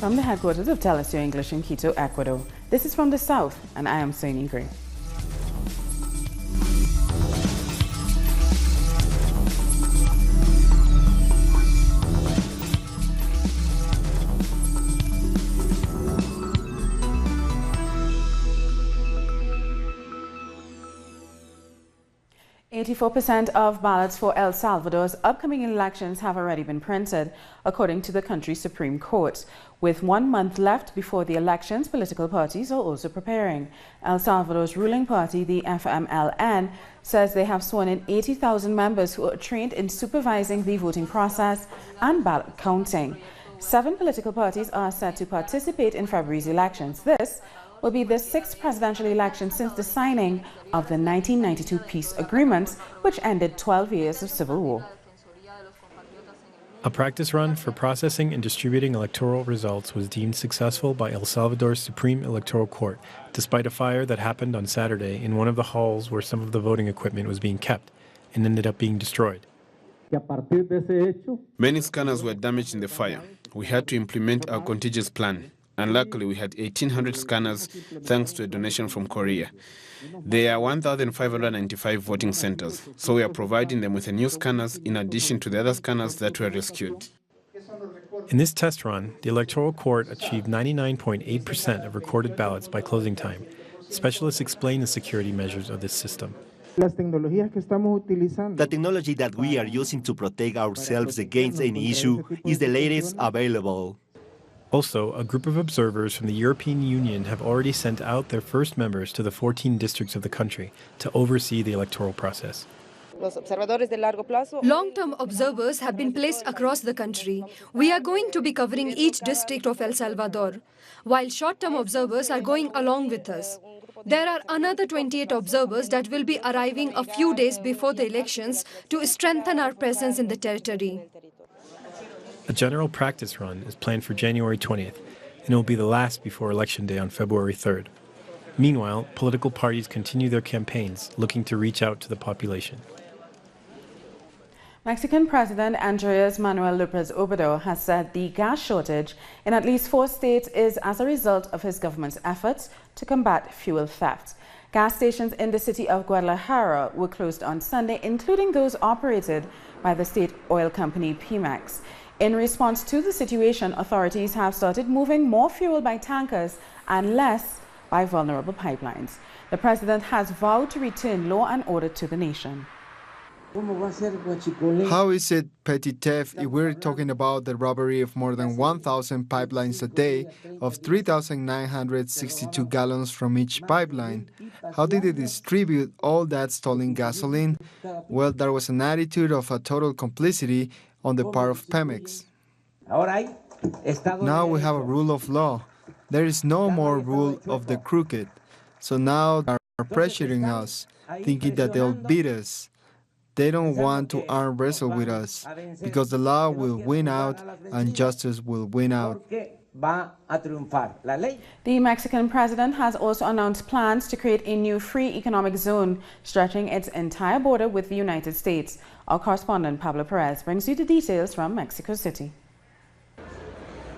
From the headquarters of Telesur English in Quito, Ecuador, this is From the South, and I am Soini Gray. "84% of ballots for El Salvador's upcoming elections have already been printed, according to the country's Supreme Court. With 1 month left before the elections, political parties are also preparing. El Salvador's ruling party, the FMLN, says they have sworn in 80,000 members who are trained in supervising the voting process and ballot counting. 7 political parties are set to participate in February's elections. This will be the 6th presidential election since the signing of the 1992 peace agreement, which ended 12 years of civil war. A practice run for processing and distributing electoral results was deemed successful by El Salvador's Supreme Electoral Court, despite a fire that happened on Saturday in one of the halls where some of the voting equipment was being kept and ended up being destroyed. Many scanners were damaged in the fire. We had to implement our contingency plan. And luckily, we had 1,800 scanners thanks to a donation from Korea. There are 1,595 voting centers, so we are providing them with new scanners in addition to the other scanners that were rescued. In this test run, the Electoral Court achieved 99.8% of recorded ballots by closing time. Specialists explain the security measures of this system. The technology that we are using to protect ourselves against any issue is the latest available. Also, a group of observers from the European Union have already sent out their first members to the 14 districts of the country to oversee the electoral process. Long-term observers have been placed across the country. We are going to be covering each district of El Salvador, while short-term observers are going along with us. There are another 28 observers that will be arriving a few days before the elections to strengthen our presence in the territory. A general practice run is planned for January 20th, and it will be the last before Election Day on February 3rd. Meanwhile, political parties continue their campaigns, looking to reach out to the population. Mexican President Andrés Manuel López Obrador has said the gas shortage in at least 4 states is as a result of his government's efforts to combat fuel theft. Gas stations in the city of Guadalajara were closed on Sunday, including those operated by the state oil company Pemex. In response to the situation, authorities have started moving more fuel by tankers and less by vulnerable pipelines. The president has vowed to return law and order to the nation. How is it petty theft if we're talking about the robbery of more than 1,000 pipelines a day, of 3,962 gallons from each pipeline? How did they distribute all that stolen gasoline? Well, there was an attitude of a total complicity on the part of Pemex. Now we have a rule of law. There is no more rule of the crooked. So now they are pressuring us, thinking that they'll beat us. They don't want to arm wrestle with us, because the law will win out and justice will win out. The Mexican president has also announced plans to create a new free economic zone stretching its entire border with the United States. Our correspondent Pablo Perez brings you the details from Mexico City.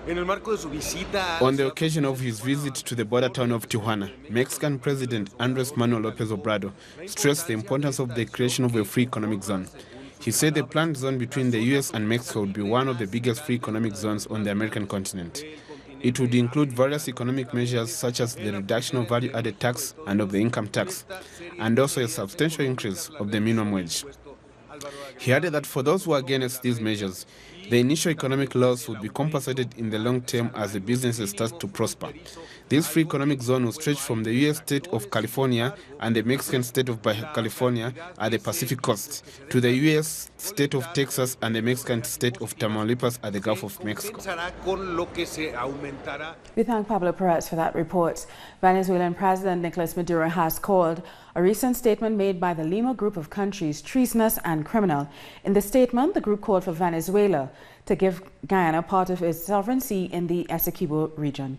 On the occasion of his visit to the border town of Tijuana, Mexican President Andrés Manuel López Obrador stressed the importance of the creation of a free economic zone. He said the planned zone between the U.S. and Mexico would be one of the biggest free economic zones on the American continent. It would include various economic measures such as the reduction of value-added tax and of the income tax, and also a substantial increase of the minimum wage. He added that for those who are against these measures, the initial economic loss would be compensated in the long term as the businesses start to prosper. This free economic zone will stretch from the U.S. state of California and the Mexican state of Baja California at the Pacific coast to the U.S. state of Texas and the Mexican state of Tamaulipas at the Gulf of Mexico. We thank Pablo Perez for that report. Venezuelan President Nicolas Maduro has called a recent statement made by the Lima Group of countries treasonous and criminal. In the statement, the group called for Venezuela to give Guyana part of its sovereignty in the Essequibo region.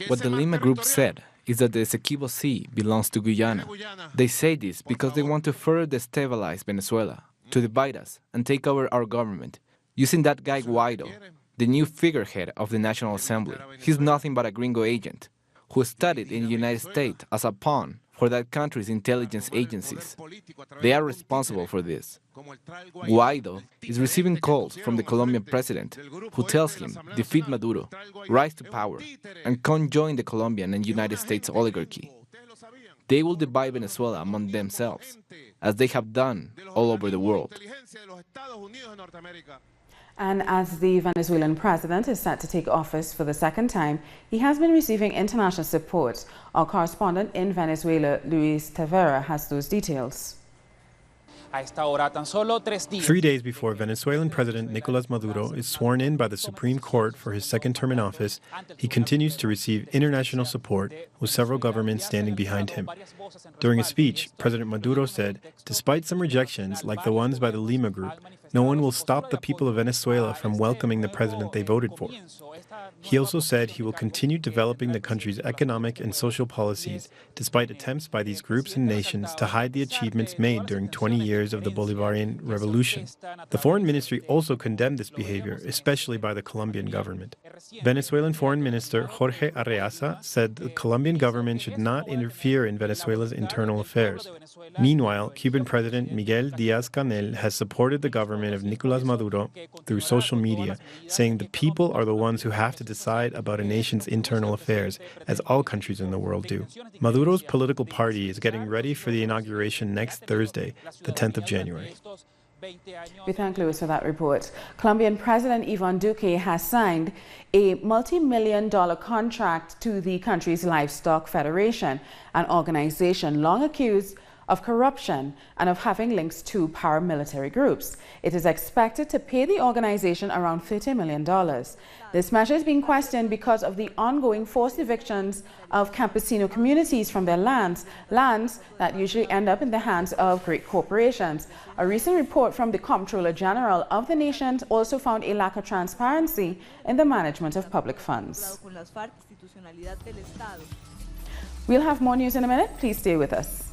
What the Lima Group said is that the Essequibo Sea belongs to Guyana. They say this because they want to further destabilize Venezuela, to divide us and take over our government. using that guy Guaido, the new figurehead of the National Assembly. He's nothing but a gringo agent who studied in the United States as a pawn for that country's intelligence agencies. They are responsible for this. Guaido is receiving calls from the Colombian president who tells him, defeat Maduro, rise to power, and conjoin the Colombian and United States oligarchy. They will divide Venezuela among themselves, as they have done all over the world. And as the Venezuelan president is set to take office for the second time, he has been receiving international support. Our correspondent in Venezuela, Luis Tavera, has those details. 3 days before Venezuelan President Nicolas Maduro is sworn in by the Supreme Court for his second term in office, he continues to receive international support, with several governments standing behind him. During a speech, President Maduro said, despite some rejections, like the ones by the Lima Group, no one will stop the people of Venezuela from welcoming the president they voted for. He also said he will continue developing the country's economic and social policies, despite attempts by these groups and nations to hide the achievements made during 20 years of the Bolivarian Revolution. The Foreign Ministry also condemned this behavior, especially by the Colombian government. Venezuelan Foreign Minister Jorge Arreaza said the Colombian government should not interfere in Venezuela's internal affairs. Meanwhile, Cuban President Miguel Díaz-Canel has supported the government of Nicolas Maduro through social media, saying the people are the ones who have to decide about a nation's internal affairs, as all countries in the world do. Maduro's political party is getting ready for the inauguration next Thursday, the 10th of January. We thank Luis for that report. Colombian President Ivan Duque has signed a multi-million-dollar contract to the country's Livestock Federation, an organization long accused of corruption and of having links to paramilitary groups. It is expected to pay the organization around $30 million. This measure is being questioned because of the ongoing forced evictions of campesino communities from their lands that usually end up in the hands of great corporations. A recent report from the Comptroller General of the nation also found a lack of transparency in the management of public funds. We'll have more news in a minute. Please stay with us.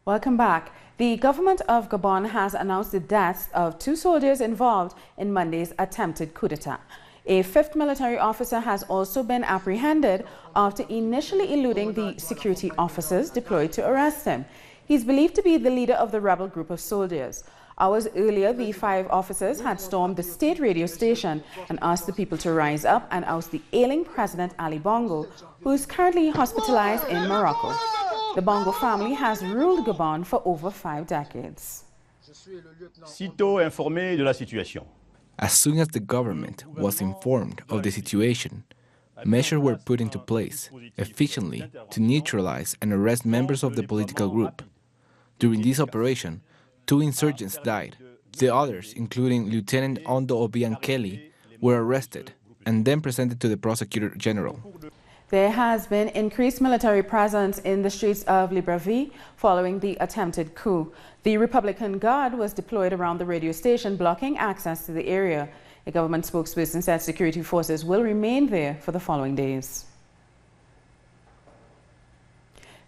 Welcome back. The government of Gabon has announced the deaths of 2 soldiers involved in Monday's attempted coup d'etat. A 5th military officer has also been apprehended after initially eluding the security officers deployed to arrest him. He's believed to be the leader of the rebel group of soldiers. Hours earlier, the 5 officers had stormed the state radio station and asked the people to rise up and oust the ailing President Ali Bongo, who is currently hospitalized in Morocco. The Bongo family has ruled Gabon for over 5 decades. Sitôt informé de la situation. As soon as the government was informed of the situation, measures were put into place efficiently to neutralize and arrest members of the political group. During this operation, 2 insurgents died. The others, including Lieutenant Ondo Obiang Kelly, were arrested and then presented to the Prosecutor General. There has been increased military presence in the streets of Libreville following the attempted coup. The Republican Guard was deployed around the radio station, blocking access to the area. A government spokesperson said security forces will remain there for the following days.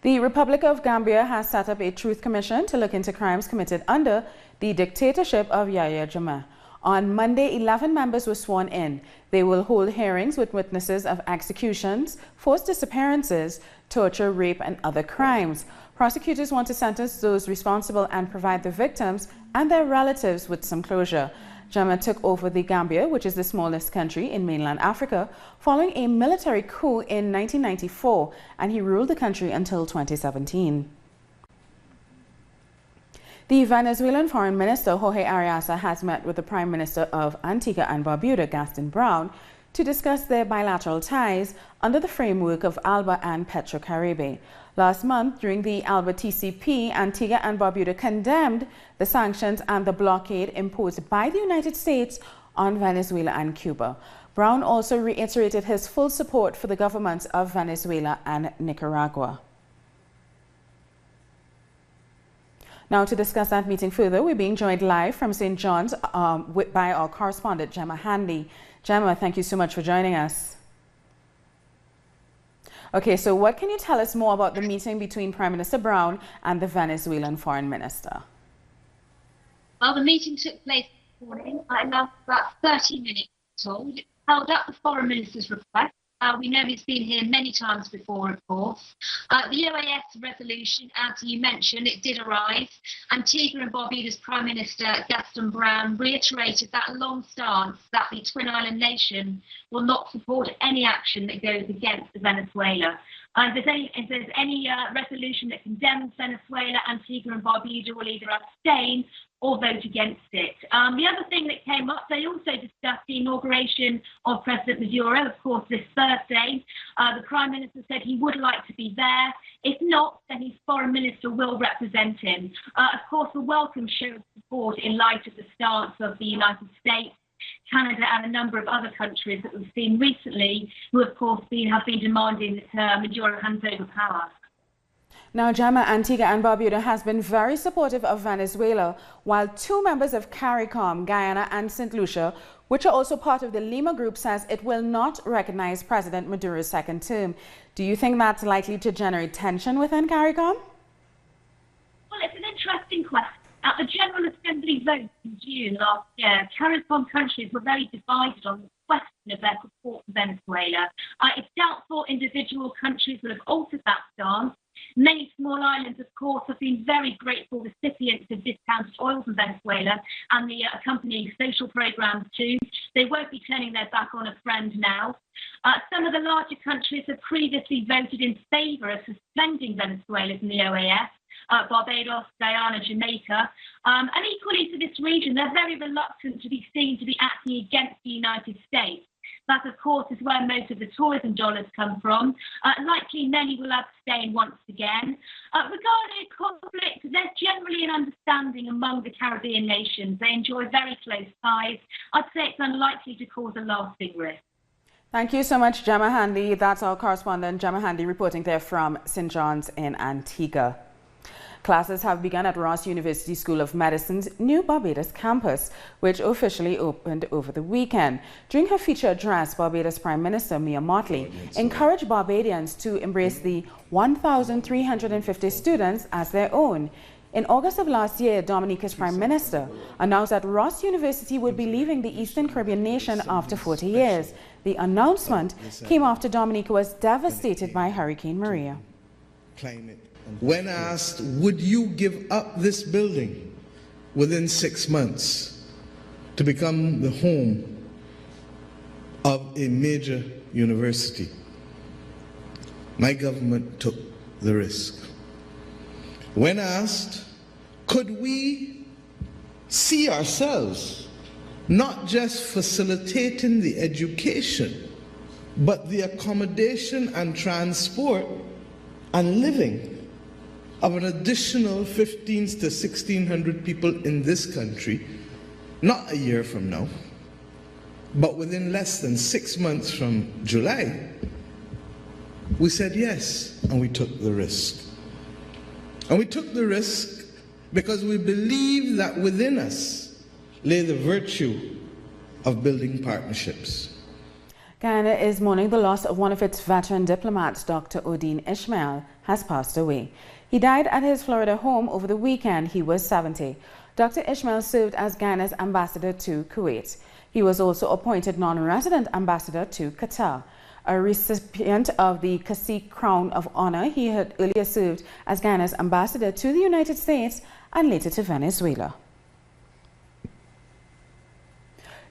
The Republic of Gambia has set up a truth commission to look into crimes committed under the dictatorship of Yahya Jammeh. On Monday, 11 members were sworn in. They will hold hearings with witnesses of executions, forced disappearances, torture, rape, and other crimes. Prosecutors want to sentence those responsible and provide the victims and their relatives with some closure. Jammeh took over the Gambia, which is the smallest country in mainland Africa, following a military coup in 1994, and he ruled the country until 2017. The Venezuelan Foreign Minister Jorge Arreaza has met with the Prime Minister of Antigua and Barbuda, Gaston Brown, to discuss their bilateral ties under the framework of ALBA and Petrocaribe. Last month, during the ALBA TCP, Antigua and Barbuda condemned the sanctions and the blockade imposed by the United States on Venezuela and Cuba. Brown also reiterated his full support for the governments of Venezuela and Nicaragua. Now, to discuss that meeting further, we're being joined live from St. John's by our correspondent, Gemma Handy. Gemma, thank you so much for joining us. Okay, so what can you tell us more about the meeting between Prime Minister Brown and the Venezuelan Foreign Minister? Well, the meeting took place this morning. It lasted about 30 minutes, told. It held up the Foreign Minister's request. We know he's been here many times before, of course. The OAS resolution, as you mentioned, it did arrive. Antigua and Barbuda's Prime Minister, Gaston Brown, reiterated that long stance that the Twin Island nation will not support any action that goes against Venezuela. If there's any resolution that condemns Venezuela, Antigua and Barbuda will either abstain or vote against it. The other thing that came up, they also discussed the inauguration of President Maduro, of course, this Thursday. The Prime Minister said he would like to be there. If not, then his Foreign Minister will represent him. Of course, the welcome show of support in light of the stance of the United States, Canada and a number of other countries that we've seen recently, who of course have been demanding that Maduro hands over power. Now, Gemma, Antigua and Barbuda has been very supportive of Venezuela, while two members of CARICOM, Guyana and St. Lucia, which are also part of the Lima group, says it will not recognize President Maduro's second term. Do you think that's likely to generate tension within CARICOM? Well, it's an interesting question. At the General Assembly vote in June last year, CARICOM countries were very divided on the question of their support for Venezuela. It's doubtful individual countries will have altered that stance. Many small islands, of course, have been very grateful recipients of discounted oil from Venezuela and the accompanying social programs too. They won't be turning their back on a friend now. Some of the larger countries have previously voted in favour of suspending Venezuela from the OAS. Barbados, Guyana, Jamaica, and equally to this region, they're very reluctant to be seen to be acting against the United States. That, of course, is where most of the tourism dollars come from. Likely many will abstain once again. Regarding conflict, there's generally an understanding among the Caribbean nations. They enjoy very close ties. I'd say it's unlikely to cause a lasting rift. Thank you so much, Gemma Handy. That's our correspondent, Gemma Handy, reporting there from St. John's in Antigua. Classes have begun at Ross University School of Medicine's new Barbados campus, which officially opened over the weekend. During her feature address, Barbados Prime Minister Mia Mottley encouraged Barbadians to embrace the 1,350 students as their own. In August of last year, Dominica's Prime Minister announced that Ross University would be leaving the Eastern Caribbean nation after 40 years. The announcement came after Dominica was devastated by Hurricane Maria. When asked, would you give up this building within 6 months to become the home of a major university, my government took the risk. When asked, could we see ourselves not just facilitating the education, but the accommodation and transport and living of an additional 1,500 to 1,600 people in this country, not a year from now, but within less than 6 months from July, we said yes, and we took the risk. And we took the risk because we believe that within us lay the virtue of building partnerships. Guyana is mourning the loss of one of its veteran diplomats. Dr. Odin Ishmael has passed away. He died at his Florida home over the weekend. He was 70. Dr. Ishmael served as Guyana's ambassador to Kuwait. He was also appointed non-resident ambassador to Qatar. A recipient of the Cacique Crown of Honor, he had earlier served as Guyana's ambassador to the United States and later to Venezuela.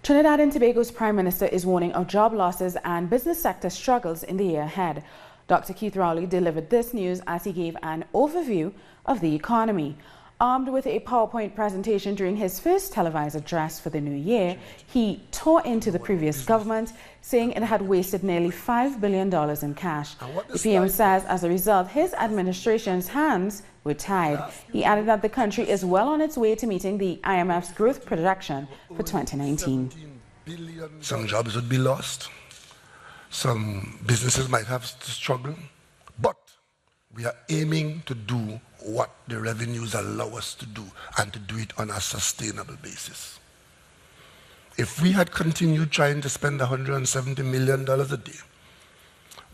Trinidad and Tobago's Prime Minister is warning of job losses and business sector struggles in the year ahead. Dr. Keith Rowley delivered this news as he gave an overview of the economy. Armed with a PowerPoint presentation during his first televised address for the new year, he tore into the previous government, saying it had wasted nearly $5 billion in cash. The PM says as a result, his administration's hands were tied. He added that the country is well on its way to meeting the IMF's growth projection for 2019. Some jobs would be lost. Some businesses might have to struggle. But We are aiming to do what the revenues allow us to do and to do it on a sustainable basis. If we had continued trying to spend $170 million a day,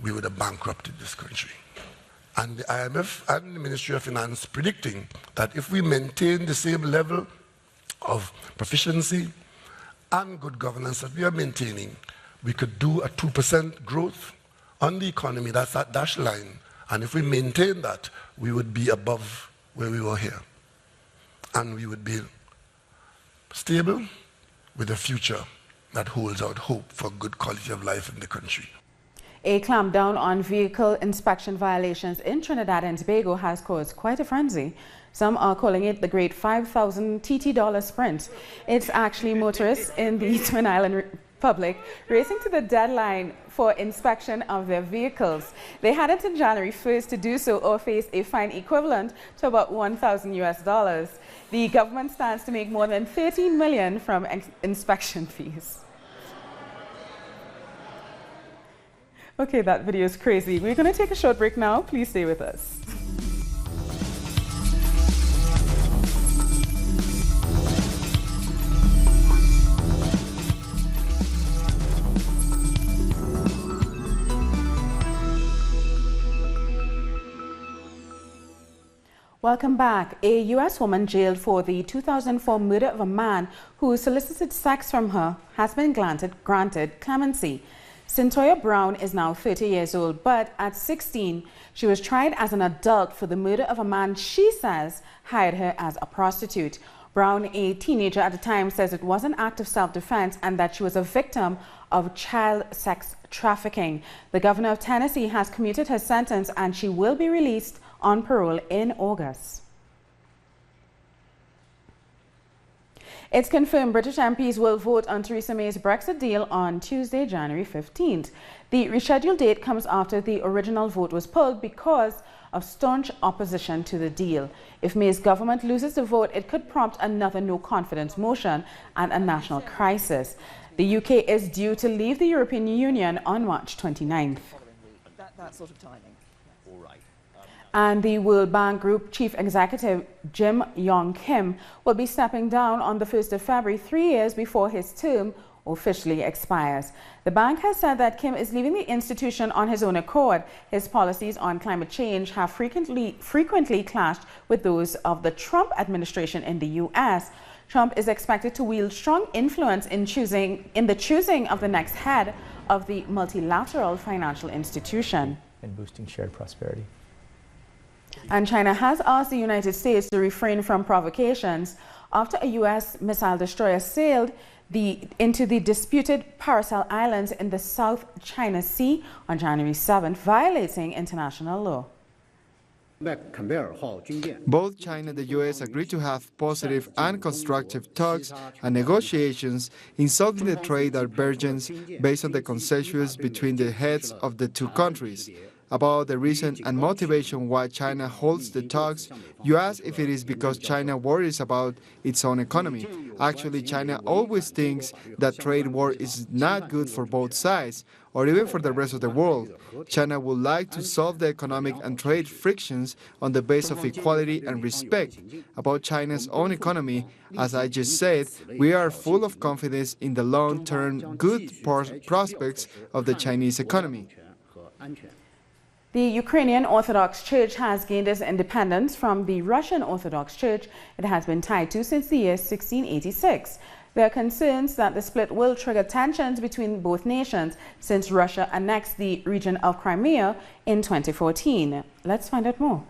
we would have bankrupted this country. And the IMF and the Ministry of Finance predicting that if we maintain the same level of proficiency and good governance that we are maintaining, we could do a 2% growth on the economy. That's that dashed line. And if we maintain that, we would be above where we were here. And we would be stable with a future that holds out hope for good quality of life in the country. A clampdown on vehicle inspection violations in Trinidad and Tobago has caused quite a frenzy. Some are calling it the great 5,000 TT sprint. It's actually motorists in the Twin Island Republic racing to the deadline for inspection of their vehicles. They had until January 1st to do so or face a fine equivalent to about $1,000. The government stands to make more than $13 million from inspection fees. Okay, that video is crazy. We're going to take a short break now. Please stay with us. Welcome back. A U.S. woman jailed for the 2004 murder of a man who solicited sex from her has been granted clemency. Cyntoia Brown is now 30 years old, but at 16, she was tried as an adult for the murder of a man she says hired her as a prostitute. Brown, a teenager at the time, says it was an act of self-defense and that she was a victim of child sex trafficking. The governor of Tennessee has commuted her sentence and she will be released on parole in August. It's confirmed British MPs will vote on Theresa May's Brexit deal on Tuesday, January 15th. The rescheduled date comes after the original vote was pulled because of staunch opposition to the deal. If May's government loses the vote, it could prompt another no-confidence motion and a national crisis. The UK is due to leave the European Union on March 29th. That sort of timing. All right. And the World Bank Group Chief Executive Jim Yong Kim will be stepping down on the 1st of February, 3 years before his term officially expires. The bank has said that Kim is leaving the institution on his own accord. His policies on climate change have frequently clashed with those of the Trump administration in the U.S. Trump is expected to wield strong influence in the choosing of the next head of the multilateral financial institution. And boosting shared prosperity. And China has asked the United States to refrain from provocations after a U.S. missile destroyer sailed into the disputed Paracel Islands in the South China Sea on January 7th, violating international law. Both China and the U.S. agreed to have positive and constructive talks and negotiations in solving the trade divergence based on the consensus between the heads of the two countries. About the reason and motivation why China holds the talks, you ask if it is because China worries about its own economy. Actually, China always thinks that trade war is not good for both sides, or even for the rest of the world. China would like to solve the economic and trade frictions on the basis of equality and respect. About China's own economy, as I just said, we are full of confidence in the long-term good prospects of the Chinese economy. The Ukrainian Orthodox Church has gained its independence from the Russian Orthodox Church it has been tied to since the year 1686. There are concerns that the split will trigger tensions between both nations since Russia annexed the region of Crimea in 2014. Let's find out more.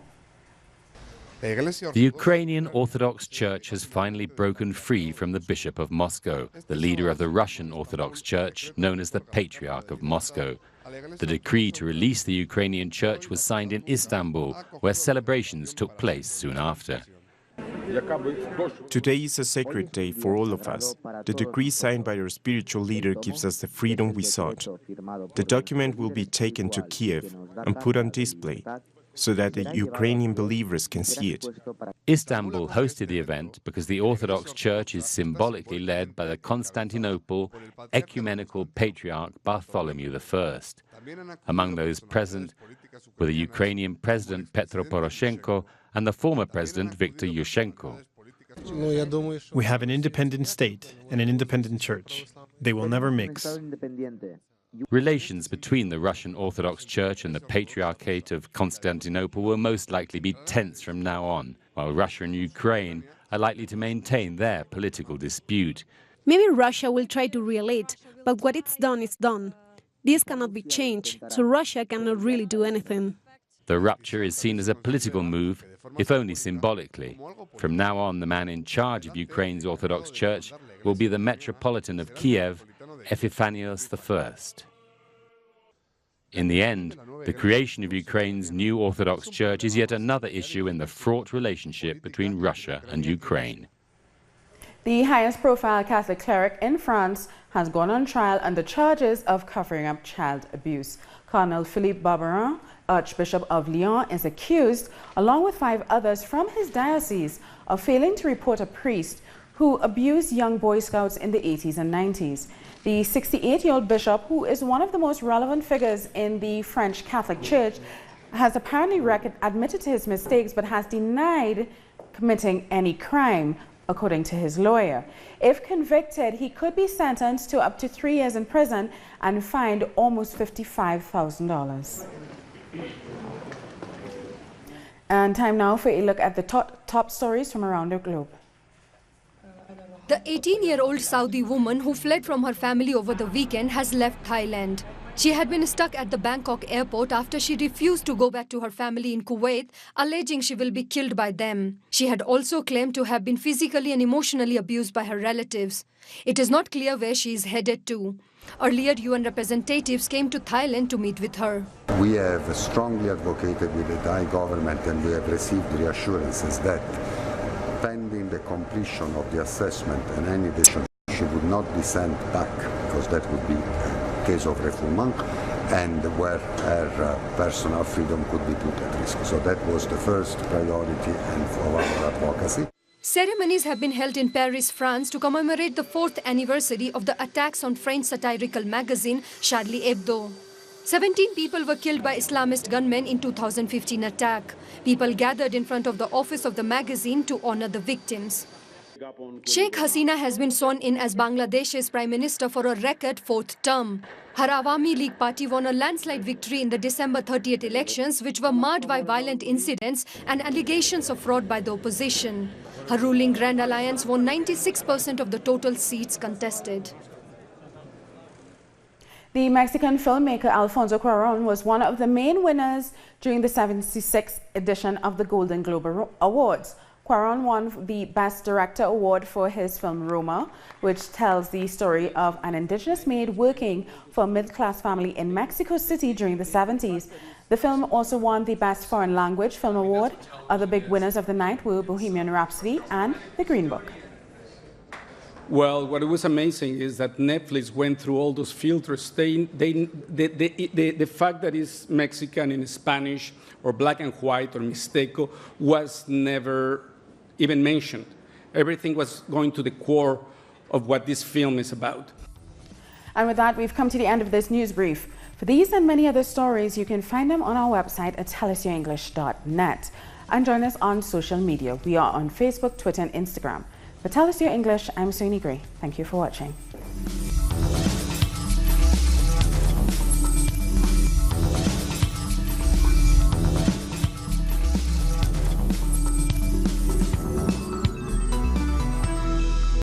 The Ukrainian Orthodox Church has finally broken free from the Bishop of Moscow, the leader of the Russian Orthodox Church, known as the Patriarch of Moscow. The decree to release the Ukrainian church was signed in Istanbul, where celebrations took place soon after. Today is a sacred day for all of us. The decree signed by our spiritual leader gives us the freedom we sought. The document will be taken to Kiev and put on display. so that the Ukrainian believers can see it. Istanbul hosted the event because the Orthodox Church is symbolically led by the Constantinople Ecumenical Patriarch Bartholomew I. Among those present were the Ukrainian President Petro Poroshenko and the former President Viktor Yushchenko. We have an independent state and an independent church. They will never mix. Relations between the Russian Orthodox Church and the Patriarchate of Constantinople will most likely be tense from now on, while Russia and Ukraine are likely to maintain their political dispute. Maybe Russia will try to re-elect, but what it's done is done. This cannot be changed, so Russia cannot really do anything. The rupture is seen as a political move, if only symbolically. From now on, the man in charge of Ukraine's Orthodox Church will be the Metropolitan of Kiev, Epiphanios I. In the end, the creation of Ukraine's new Orthodox Church is yet another issue in the fraught relationship between Russia and Ukraine. The highest profile Catholic cleric in France has gone on trial under charges of covering up child abuse. Cardinal Philippe Barbarin, Archbishop of Lyon, is accused, along with 5 others from his diocese, of failing to report a priest who abused young Boy Scouts in the 80s and 90s. The 68-year-old bishop, who is one of the most relevant figures in the French Catholic Church, has apparently admitted to his mistakes but has denied committing any crime, according to his lawyer. If convicted, he could be sentenced to up to 3 years in prison and fined almost $55,000. And time now for a look at the top stories from around the globe. The 18-year-old Saudi woman who fled from her family over the weekend has left Thailand. She had been stuck at the Bangkok airport after she refused to go back to her family in Kuwait, alleging she will be killed by them. She had also claimed to have been physically and emotionally abused by her relatives. It is not clear where she is headed to. Earlier, UN representatives came to Thailand to meet with her. We have strongly advocated with the Thai government and we have received reassurances that pending the completion of the assessment and any decision, she would not be sent back because that would be a case of refoulement and where her personal freedom could be put at risk. So that was the first priority and of our advocacy. Ceremonies have been held in Paris, France to commemorate the 4th anniversary of the attacks on French satirical magazine Charlie Hebdo. 17 people were killed by Islamist gunmen in 2015 attack. People gathered in front of the office of the magazine to honor the victims. Sheikh Hasina has been sworn in as Bangladesh's Prime Minister for a record 4th term. Her Awami League party won a landslide victory in the December 30th elections, which were marred by violent incidents and allegations of fraud by the opposition. Her ruling Grand Alliance won 96% of the total seats contested. The Mexican filmmaker Alfonso Cuarón was one of the main winners during the 76th edition of the Golden Globe Awards. Cuarón won the Best Director Award for his film Roma, which tells the story of an indigenous maid working for a middle-class family in Mexico City during the 70s. The film also won the Best Foreign Language Film Award. Other big winners of the night were Bohemian Rhapsody and The Green Book. Well, what was amazing is that Netflix went through all those filters. The fact that it's Mexican in Spanish or black and white or mixteco was never even mentioned. Everything was going to the core of what this film is about. And with that, we've come to the end of this news brief. For these and many other stories, you can find them on our website at tellusenglish.net. And join us on social media. We are on Facebook, Twitter, and Instagram. For Tell Us Your English, I'm Sonia Gray. Thank you for watching.